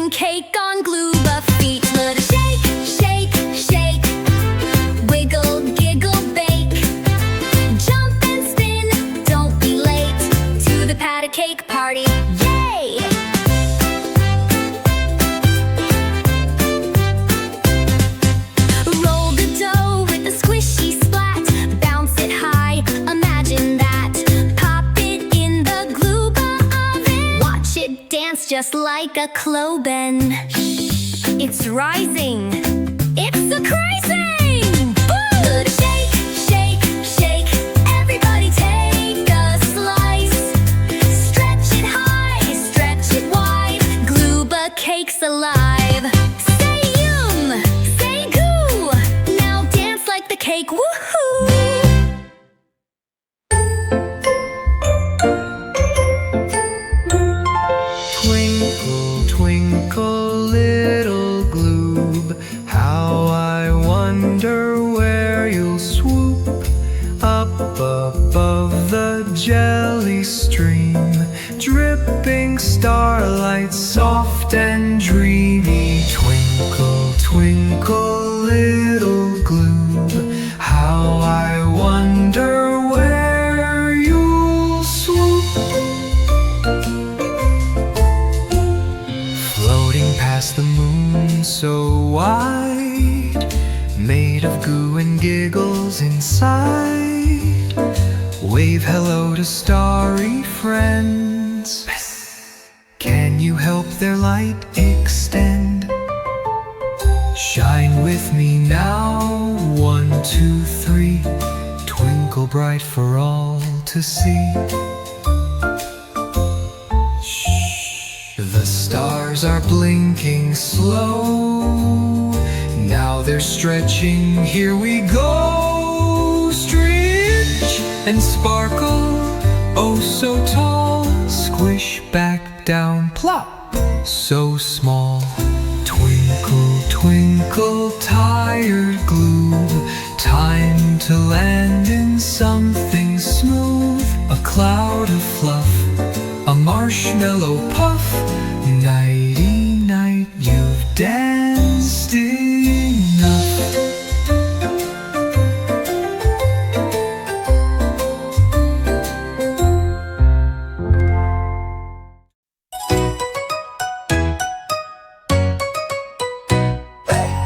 wedding cake on Glooba feet. Let it shake, shake, shake. Wiggle, giggle, bake. Jump and spin, don't be late to the patty cake party. Yay! Roll the dough with a squishy splat. Bounce it high, imagine that. Pop it in the Glooba oven. Watch it dance just like a cloben. It's rising. It's a crazing. Boom! Let it shake, shake, shake. Everybody take a slice. Stretch it high, stretch it wide. Glooba cake's alive. Say yum, say goo. Now dance like the cake. Woohoo! Twinkle, twinkle, little Gloob, how I wonder where you'll swoop. Up above the jelly stream, dripping starlight, soft and dreamy. Twinkle, twinkle, little Gloob, how I wonder where you'll swoop. Floating past the moon so wide, made of goo and giggles inside. Wave hello to starry friends. Can you help their light extend? Shine with me now, 1, 2, 3. Twinkle bright for all to see. The stars are blinking slow. Now they're stretching, here we go. Stretch and sparkle, oh so tall. Squish back down, plop, so small. Twinkle, twinkle, tired Gloob, time to land in something smooth. A cloud of fluff, a marshmallow puff. Nighty night, you've danced enough.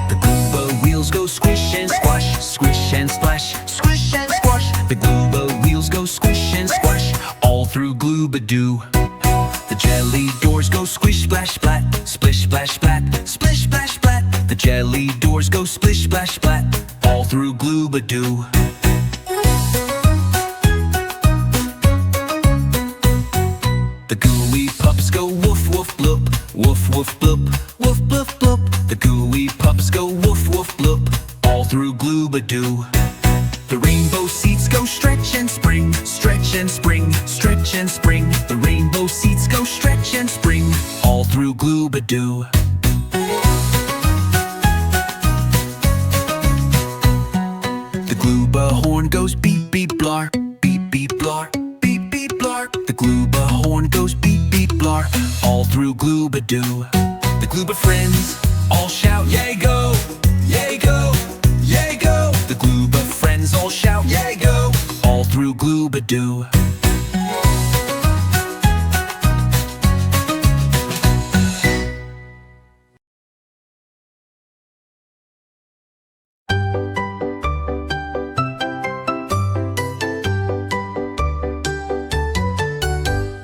The Glooba wheels go squish and squash, squish and splash, squish and squash. The Glooba wheels go squish and squash, all through Gloobadoo. The jelly doors go squish, splash, splat, splish, splash, splat, splish, splash, splat. The jelly doors go splish, splash, splat, all through Gloobadoo. The gooey pups go woof, woof, bloop, woof, woof, bloop, woof, bloop, bloop. The gooey pups go woof, woof, bloop, all through Gloobadoo. The rainbow seats go stretch and spring, stretch and spring, stretch and spring. The rainbow seats go stretch and spring, all through Gloobadoo. The Glooba horn goes beep, beep, blar, beep, beep, blar, beep, beep, blar. The Glooba horn goes beep, beep, blar, all through Gloobadoo. The Glooba friends all shout, yay go, yay go, yay go. The Glooba friends all shout, yay go, all through Gloobadoo.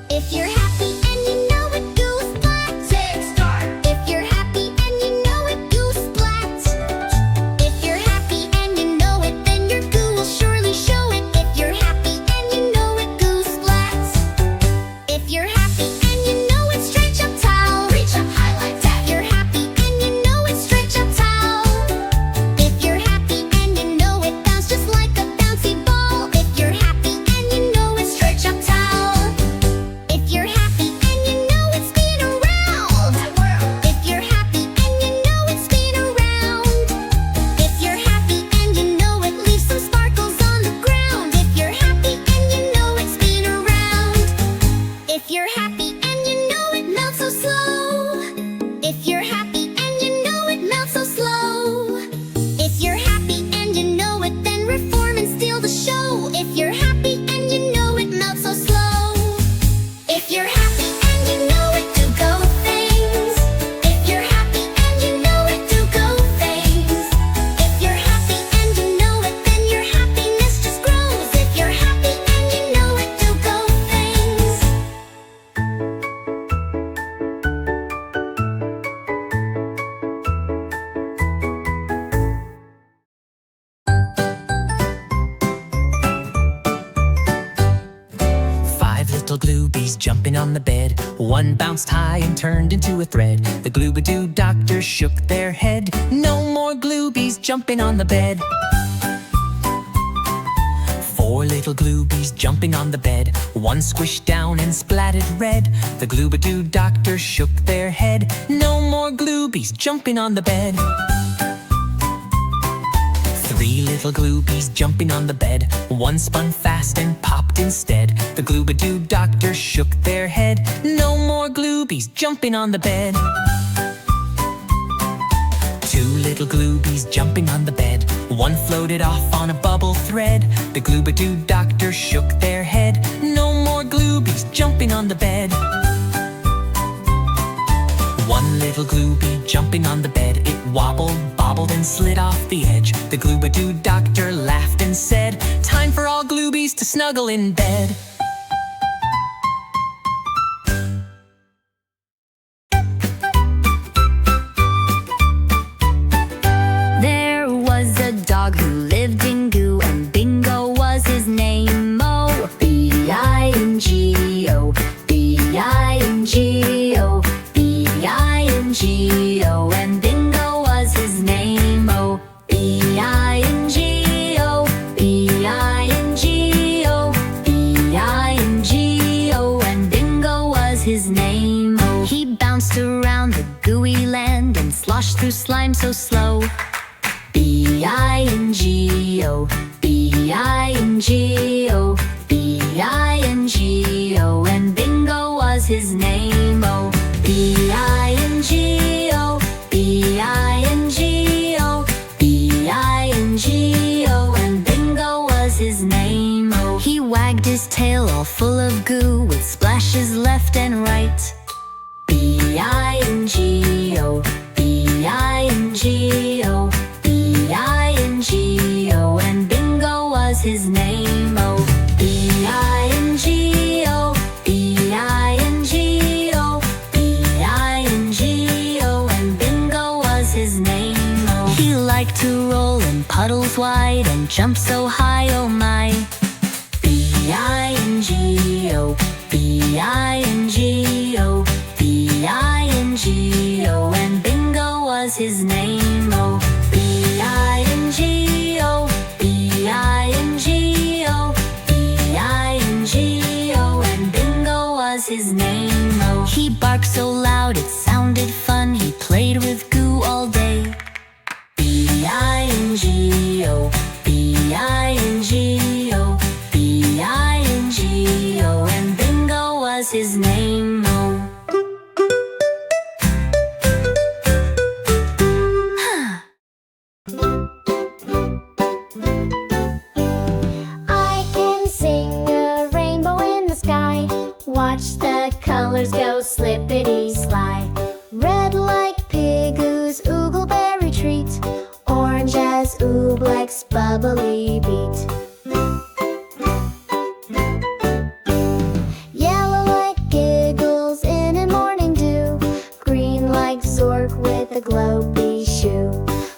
If you're happy and you know it, go Splat. Say it, start. If you're happy and little gloobies jumping on the bed. One bounced high and turned into a thread. The Gloobadoo doctor shook their head. No more gloobies jumping on the bed. Four little gloobies jumping on the bed. One squished down and splatted red. The Gloobadoo doctor shook their head. No more gloobies jumping on the bed. Three little gloobies jumping on the bed. One spun fast and popped instead. The Gloobadoo doctor shook their head. No more gloobies jumping on the bed. Two little gloobies jumping on the bed. One floated off on a bubble thread. The Gloobadoo doctor shook their head. No more gloobies jumping on the bed. One little gloobie jumping on the bed. It wobbled, bobbled, and slid off the edge. The Gloobadoo doctor laughed and said, "Time for all gloobies to snuggle in bed." There was a dog who lived in goo, and Bingo was his name. Oh, B-I-N-G-O, B-I-N-G-O, B-I-N-G-O, and Bingo was his name. Oh, B-I-N-G-O, B-I-N-G-O, B-I-N-G-O, and Bingo was his name. Oh, he bounced around the gooey land and sloshed through slime so slow. B-I-N-G-O, B-I-N-G-O, B-I-N-G-O, and Bingo was his name. Oh, B-I-N-G-O, B-I-N-G-O, B-I-N-G-O, and Bingo was his name. Oh, he wagged his tail all full of goo with splashes left and right. B-I-N-G-O, B-I-N-G-O, B-I-N-G-O, and Bingo was his name. Oh, B-I-N-G-O, B-I-N-G-O, B-I-N-G-O, and Bingo was his name. Oh, he liked to roll in puddles wide and jump so high, oh my. B-I-N-G-O, B-I-N-G-O, B-I-N-G-O, and Bingo was his name. Oh, B-I-N-G-O, B-I-N-G-O, B-I-N-G-O, and Bingo was his name. Oh, he barked so loud it sounded fun. He played with goo all day. B-I-N-G-O, B-I-N-G-O, B-I-N-G-O, and Bingo was his name. Oh. I can sing a rainbow in the sky. Watch the colors go slippity-slide. Red like Pigoo's oogleberry treat. Orange as Oobleck's bubbly beat. Yellow like Giggles in a morning dew. Green like Zork with a globy shoe.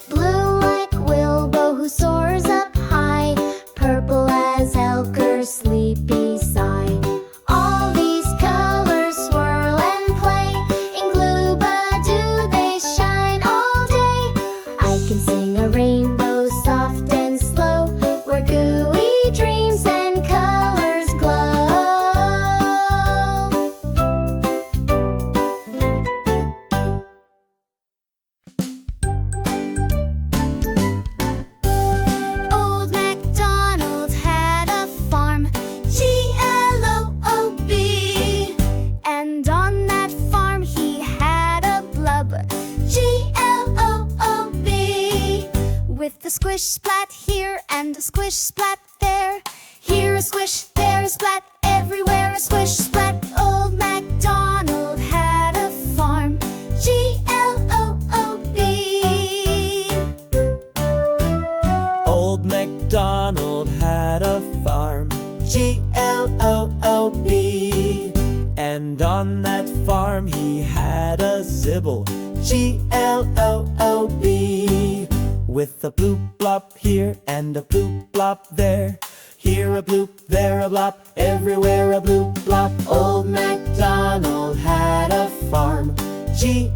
Blue like Wilbo who soars up high. Purple as Elker's sleepy sigh. All these colors swirl and play. In Gloobadoo they shine all day. I can sing a rainbow soft and slow, where gooey dreams and colors glow. Old MacDonald had a farm, G-L-O-O-B. And on that farm he had a blub, G-L-O-O-B. With a squish splat here and a squish splat there. Here a squish, there a splat, everywhere a squish splat. Old MacDonald had a farm, G-L-O-O-B. Old MacDonald had a farm, G-L-O-O-B. And on that farm he had a zibble, G-L-O-O-B. With a bloop blop here and a bloop blop there. Here a bloop, there a blop, everywhere a bloop blop. Old MacDonald had a farm, Gloob.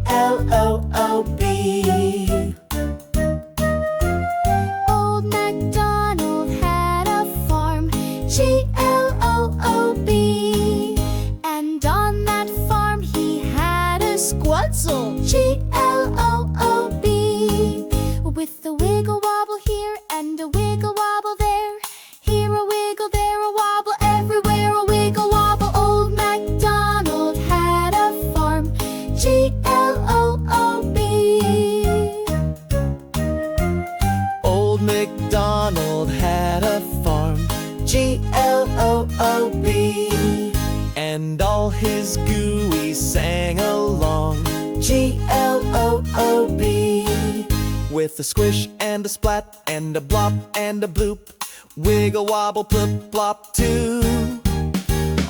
Old MacDonald had a farm, Gloob. And on that farm he had a squatzel, Gloob. With a wiggle wobble here and a wiggle wobble there. Here a wiggle, there a wobble, everywhere a wiggle wobble. Old MacDonald had a farm, Gloob. Old MacDonald had a farm, Gloob. And all his gooey sang along, Gloob. With a squish and a splat and a blop and a bloop, wiggle wobble plop plop too.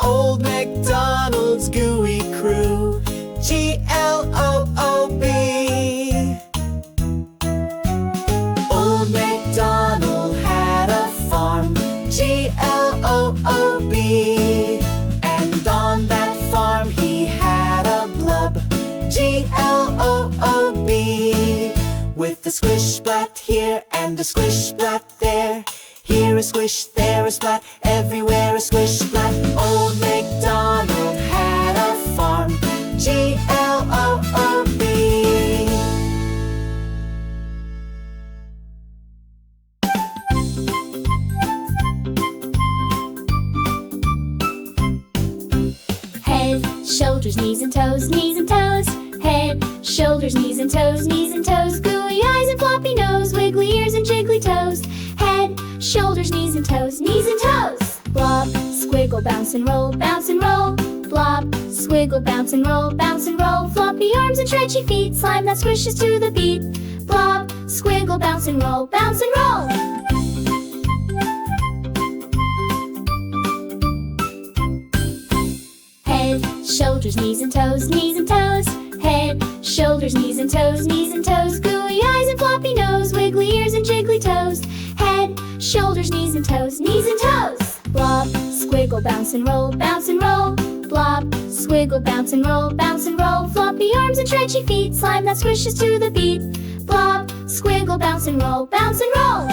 Old MacDonald's gooey crew, Gloob. Old MacDonald had a farm, Gloob. And on that farm he had a blub, Gloob. With a squish splat here and a squish splat there. Here a squish, there a splat, everywhere a squish splat. Old MacDonald had a farm, Gloob. Head, shoulders, knees and toes, knees and toes. Head, shoulders, knees and toes, knees and toes. Gooey eyes and floppy nose, wiggly ears and jiggly toes. Head, shoulders, knees and toes, knees and toes. Blob, squiggle, bounce and roll, bounce and roll. Blob, squiggle, bounce and roll, bounce and roll. Floppy arms and stretchy feet, slime that swishes to the beat. Blob, squiggle, bounce and roll, bounce and roll. Head, shoulders, knees and toes, knees and toes. Head, shoulders, knees and toes, knees and toes. Gooey eyes and floppy nose, wiggly ears and jiggly toes. Head, shoulders, knees and toes, knees and toes. Blob, squiggle, bounce and roll, bounce and roll. Blob, squiggle, bounce and roll, bounce and roll. Floppy arms and stretchy feet, slime that swishes to the beat. Blob, squiggle, bounce and roll, bounce and roll.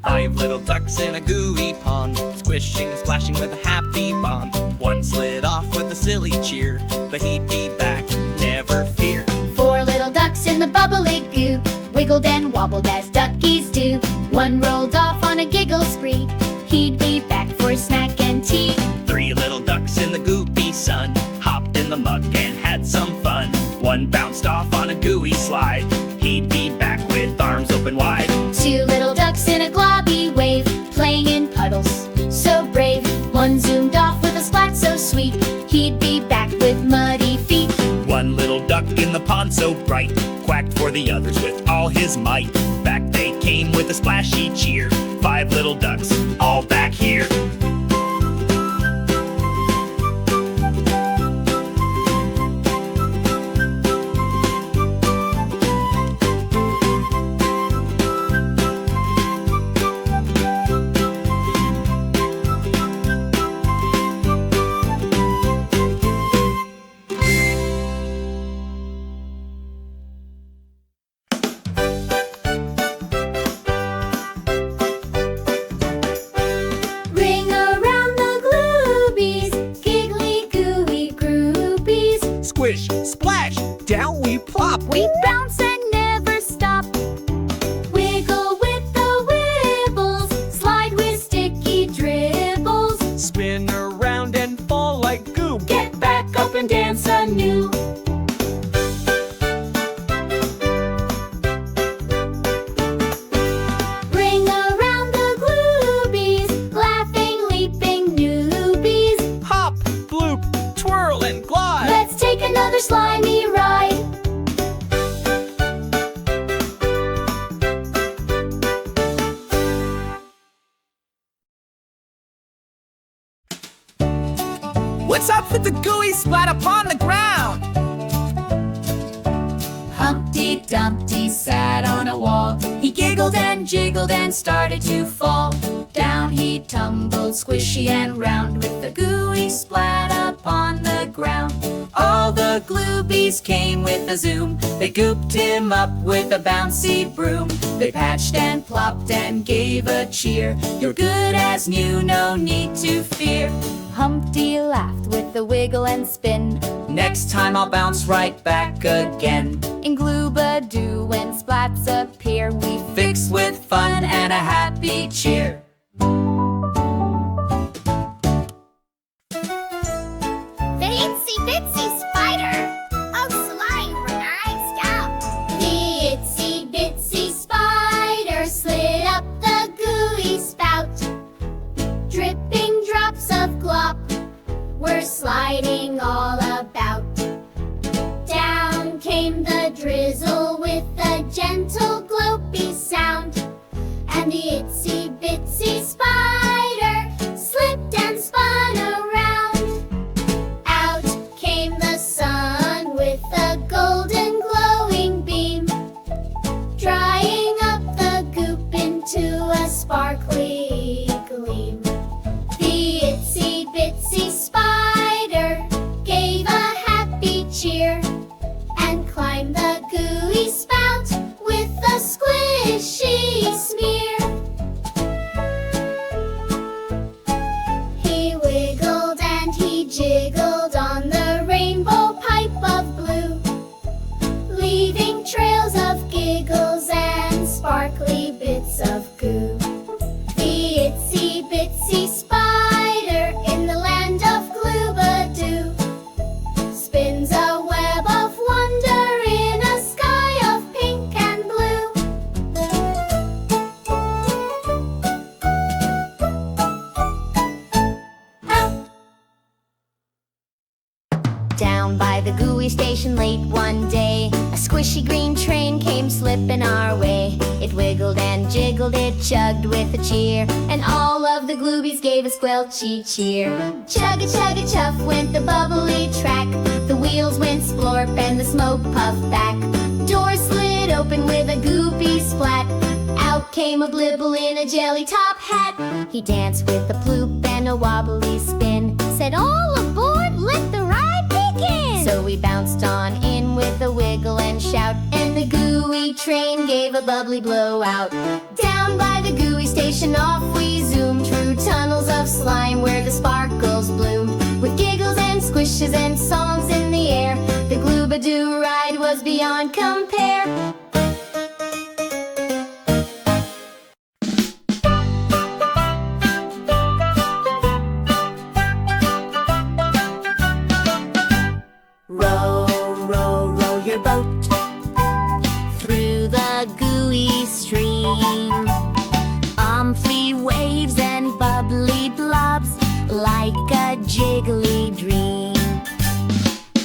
5 little ducks in a gooey pond, squishing and splashing with a happy bond. One slid off with a silly cheer, but he'd be back, never fear. 4 little ducks in the bubbly goop, wiggled and wobbled as duckies do. One rolled off on a giggle spree, he'd be back for snack and tea. 3 little ducks in the goopy sun, hopped in the muck and had some fun. One bounced off on a gooey slide, he'd be back with arms open wide. 2 little ducks in a globby wave, playing in puddles, so brave. One zoomed off with a splat so sweet, he'd be back with muddy feet. 1 little duck in the pond so bright, quacked for the others with all his might. Back they came with a splashy cheer, 5 little ducks, all back here. Ring around the gloobies, giggly gooey groupies. Squish, splash, down we plop. We bounce and never stop. Wiggle with the wibbles, slide with sticky dribbles. Spin around and fall like goob. Get back up and dance anew. Ring around the gloobies, laughing, leaping newbies. Hop, bloop, twirl and glide. Let's take another slimy ride. What's up with the gooey splat upon the ground? Dumpty sat on a wall. He giggled and jiggled and started to fall. Down he tumbled, squishy and round, with the gooey splat upon the ground. All the Gloobies came with a zoom. They gooped him up with a bouncy broom. They patched and plopped and gave a cheer. You're good as new, no need to fear. Humpty laughed with a wiggle and spin. Next time I'll bounce right back again. In Gloobadoo, when splats appear, we Fixed with fun and a happy cheer. The Itsy Bitsy Spider. Oh, slime writhed out. The Itsy Bitsy Spider slid up the gooey spout. Dripping drops of glop were sliding all about. Down came the drizzle with a gentle glopey sound, and the Itsy Bitsy Spider slipped and spun around. Out came the sun with a golden glowing beam, drying up the goop into a sparkly gleam. The Itsy Bitsy Spider gave a happy cheer and climbed the gooey spout with a squishy smear. He wiggled and he jiggled on the rainbow pipe of blue, leaving trails of giggles and sparkly bits of goo. The Itsy Bitsy Spider in the land of Gloobadoo spins a web of wonder in a sky of pink and blue. Down by the Gooey Station late one day, a squishy green train came slipping our way. It wiggled and jiggled, it chugged with a cheer, and all of the Gloobies gave a squelchy cheer. Chugga-chugga-chuff went the bubbly track. The wheels went splorp and the smoke puffed back. Doors slid open with a goopy splat. Out came a blibble in a jelly top hat. He danced with a ploop and a wobbly spin. Said, "All aboard, let the ride begin!" So we bounced on in with a wiggle and shout, and the gooey train gave a bubbly blowout. Down by the Gooey Station off we zoomed through tunnels of slime where the sparkles bloomed. With giggles and squishes and songs in the air, the Gloobadoo ride was beyond compare. Row, row, row your boat through the gooey stream. Umphy waves and bubbly blobs like a jiggly dream.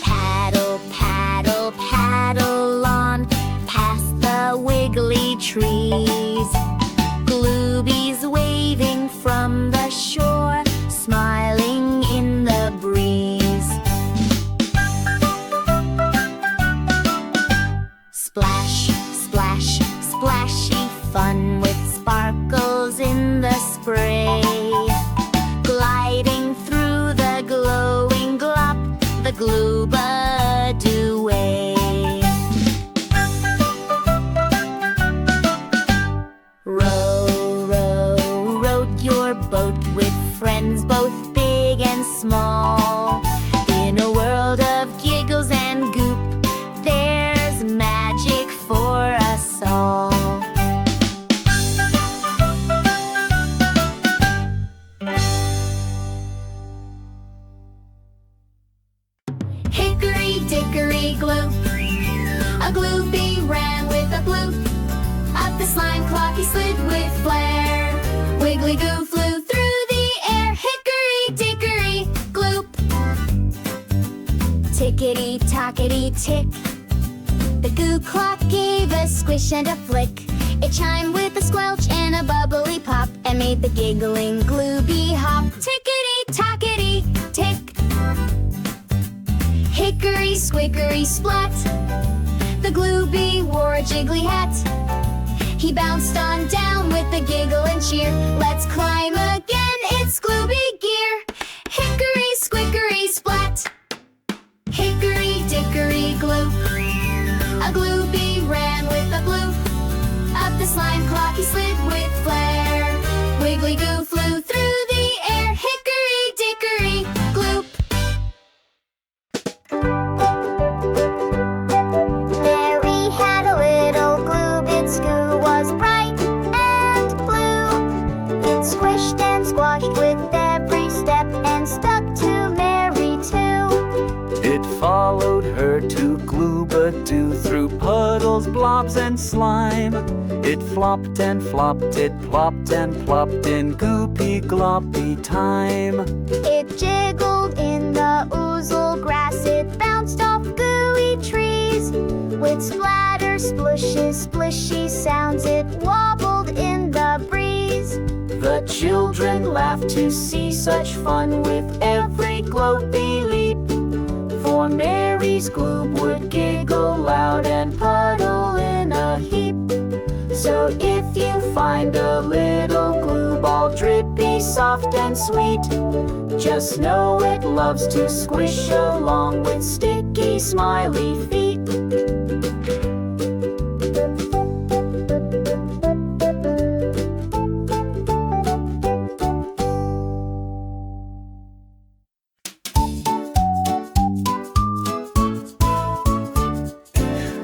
Paddle, paddle, paddle on past the wiggly trees. Gloobies waving from the shore, smiling in the breeze. Splash, splash, splashy fun with sparkles in the spray. Gliding through the glowing glop, the Gloobadoo way. Row, row, rowed your boat with friends both big and small. In a world of giggles and goop, there's magic for us all. Hickory Dickory Gloob, a Gloobie ran with a bloop. Up the slime clock he slid with flair. Wiggly goo flew through the air. Hickory Dickory Gloop. Tickety tockety tick, the goo clock gave a squish and a flick. It chimed with a squelch and a bubbly pop, and made the giggling Gloobie hop. Tickety tockety tick. Hickory squickery splat, the The Gloobie wore a jiggly hat. He bounced on down with a giggle and cheer. Let's climb again, it's Gloobie gear. Hickory squickory splat, Hickory Dickory Gloob. A Gloobie ran with a bloop. Up the slime clock he slid with flair. Wiggly goo flew through the air. Hickory Dickory Gloop. Mary had a little gloob. Its goo was bright and blue. It squished and squashed with every step and stuck to Mary too. It followed her to Gloobadoo through puddles, blobs, and slime. It flopped and flopped, it plopped and plopped in goopy gloppy time. It jiggled in the oozle grass. It bounced off gooey trees. With splatter, splishes, splishy sounds, it wobbled in the breeze. The children laughed to see such fun with every gloopy leap. For Mary's Gloob would giggle loud and puddle in a heap. So if you find a little Gloob all drippy, soft and sweet, just know it loves to squish along with sticky, smiley feet.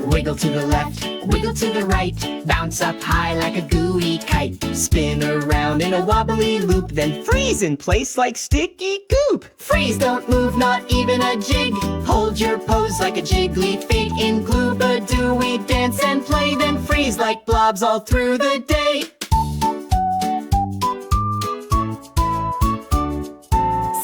Wiggle to the left, wiggle to the right, bounce up high like a gooey kite. Spin around in a wobbly loop, then freeze in place like sticky goop. Freeze, don't move, not even a jig. Hold your pose like a jiggly fig. In Gloobadoo we dance and play, then freeze like blobs all through the day.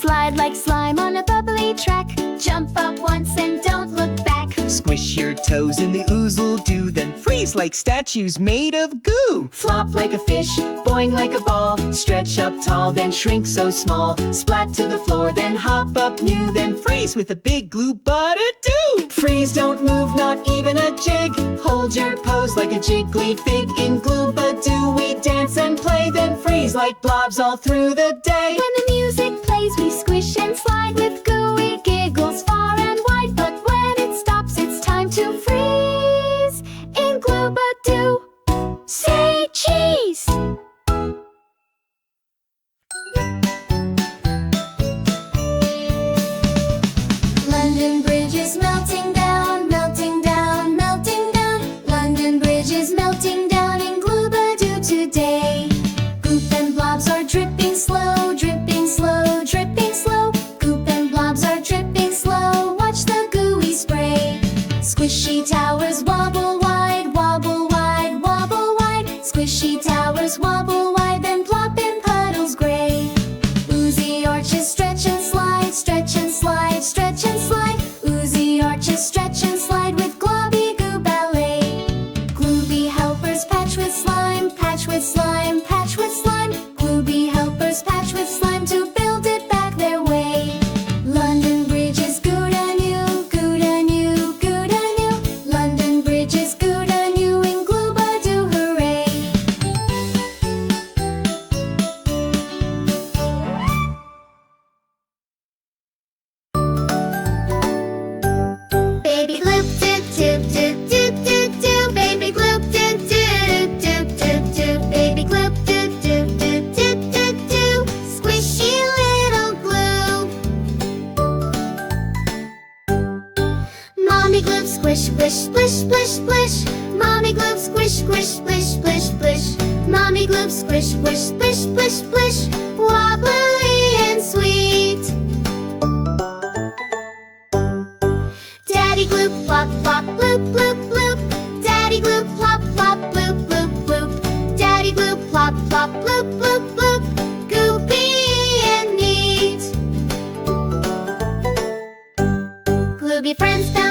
Slide like slime on a bubbly track. Jump up once and don't look back. Squish your toes in the oozle do, then freeze like statues made of goo. Flop like a fish, boing like a ball. Stretch up tall, then shrink so small. Splat to the floor, then hop up new. Then freeze with a big Gloobadoo. Freeze, don't move, not even a jig. Hold your pose like a jiggly fig. In Gloobadoo we dance and play, then freeze like blobs all through the day. When the music plays, we squish and slide with gooey giggles far and wide. But when it stops, it's time to freeze. In Gloobadoo, say cheese. London Bridge is melting down, melting down, melting down. London Bridge is melting down in Gloobadoo today. Goop and blobs are dripping slow, dripping slow, dripping slow. Goop and blobs are dripping slow. Watch the gooey spray. Squishy towers wobble wide, wobble wide, wobble wide. Squishy towers wobble wide, then plop in puddles gray. Oozy arches stretch and slide, stretch and slide, stretch and slide. Oozy arches stretch and slide with globby goo ballet. Glooby helpers patch with slime, patch with slime, patch with slime. Glooby helpers patch with slime to build it back their way. London Bridge is good and new, good and new, good and new. London Bridge is good and new in Gloobadoo, hooray. Baby Gloop, doop doop doop doop doop doop. Baby Gloop, doop doop doop doop doop. Baby Gloop, doop doop doop doop doop doop. Squishy little Gloob. Mommy Gloop, squish squish splish splish splish. Mommy Gloop, squish squish splish splish splish. Mommy Gloop, squish squish splish splish splish. Wobbly and sweet. Daddy Gloop, plop plop bloop bloop bloop. Daddy Gloop, plop plop bloop bloop bloop. Daddy Gloop, plop plop bloop bloop bloop. Goopy and neat. Glooby friends.